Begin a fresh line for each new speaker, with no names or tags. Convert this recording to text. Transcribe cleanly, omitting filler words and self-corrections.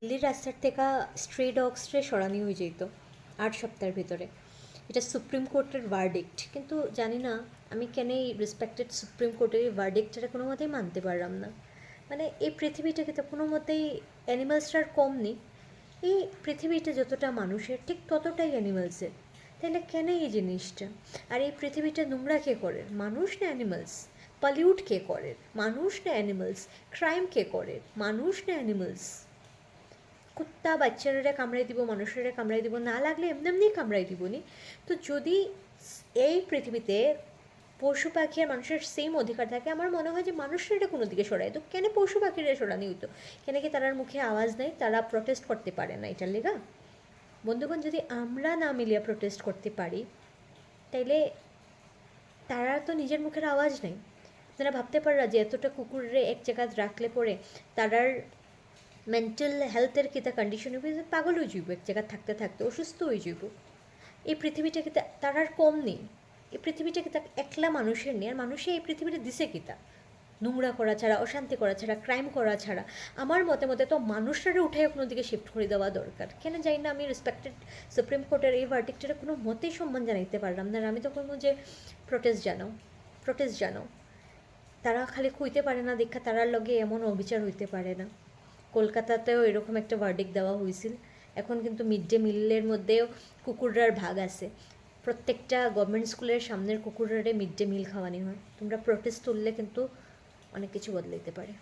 দিল্লির রাস্তার থেকে স্ট্রে ডগসরে সরানি হয়ে যেত 8 সপ্তাহের ভিতরে। এটা সুপ্রিম কোর্টের ভার্ডিক্ট, কিন্তু জানি না আমি কেন এই রেসপেক্টেড সুপ্রিম কোর্টের এই ভার্ডিক্টটা কোনো মতেই মানতে পারলাম না। মানে এই পৃথিবীটাকে তো কোনো মতেই অ্যানিমালসটার কম নেই। এই পৃথিবীটা যতটা মানুষের ঠিক ততটাই অ্যানিমালসের। তাহলে কেন এই জিনিসটা? আর এই পৃথিবীটা নোংরা কে করে, মানুষ না অ্যানিমালস? পলিউট কে করে, মানুষ না অ্যানিমালস? ক্রাইম কে করে, মানুষ না অ্যানিমালস? কুত্তা বাচ্চারা কামড়াই দিব, মানুষেরা কামড়াই দিব, না লাগলে এমনি এমনি কামড়াই দিব নি। তো যদি এই পৃথিবীতে পশু পাখি আর মানুষের সেম অধিকার থাকে, আমার মনে হয় যে মানুষরা এটা কোনো দিকে সরাই তো কেন পশু পাখিরা সরানি হইতো? কেন কি তারার মুখে আওয়াজ নেই, তারা প্রটেস্ট করতে পারে না এটার লেগা? বন্ধুগণ, যদি আমরা না মিলিয়ে প্রটেস্ট করতে পারি তাইলে তারা তো নিজের মুখের আওয়াজ নেই। আপনারা ভাবতে পাররা যে এতটা কুকুরে এক জায়গায় রাখলে পরে তারার মেন্টাল হেলথের কিতা কন্ডিশন হবে, যে পাগল হয়ে যাইব, এক জায়গায় থাকতে থাকতে অসুস্থ হয়ে যাইব। এই পৃথিবীটাকে তার আর কম নেই, এই পৃথিবীটাকে তা একলা মানুষের নেই। আর মানুষে এই পৃথিবীটা দিছে কিতা? নোংরা করা ছাড়া, অশান্তি করা ছাড়া, ক্রাইম করা ছাড়া। আমার মতে মতে তো মানুষরা উঠে কোনো দিকে শিফট করে দেওয়া দরকার। কেন জানি না, আমি রেসপেক্টেড সুপ্রিম কোর্টের এই ভার্ডিক্টটা কোনো মতেই সম্মান জানাইতে পারলাম না। আমি তো বলবো যে প্রোটেস্ট জানাও, প্রোটেস্ট জানাও। তারা খালি খুঁজতে পারে না দেখা তারার লগে এমন অবিচার হইতে পারে না। কলকাতাতেও এরকম একটা ভার্ডিক্ট দেওয়া হয়েছিল। এখন কিন্তু মিড ডে মিলের মধ্যেও কুকুররার ভাগ আছে। প্রত্যেকটা গভর্নমেন্ট স্কুলের সামনের কুকুররে মিড ডে মিল খাওয়ানো হয়। তোমরা প্রোটেস্ট তুললে কিন্তু অনেক কিছু বদলাইতে পারে।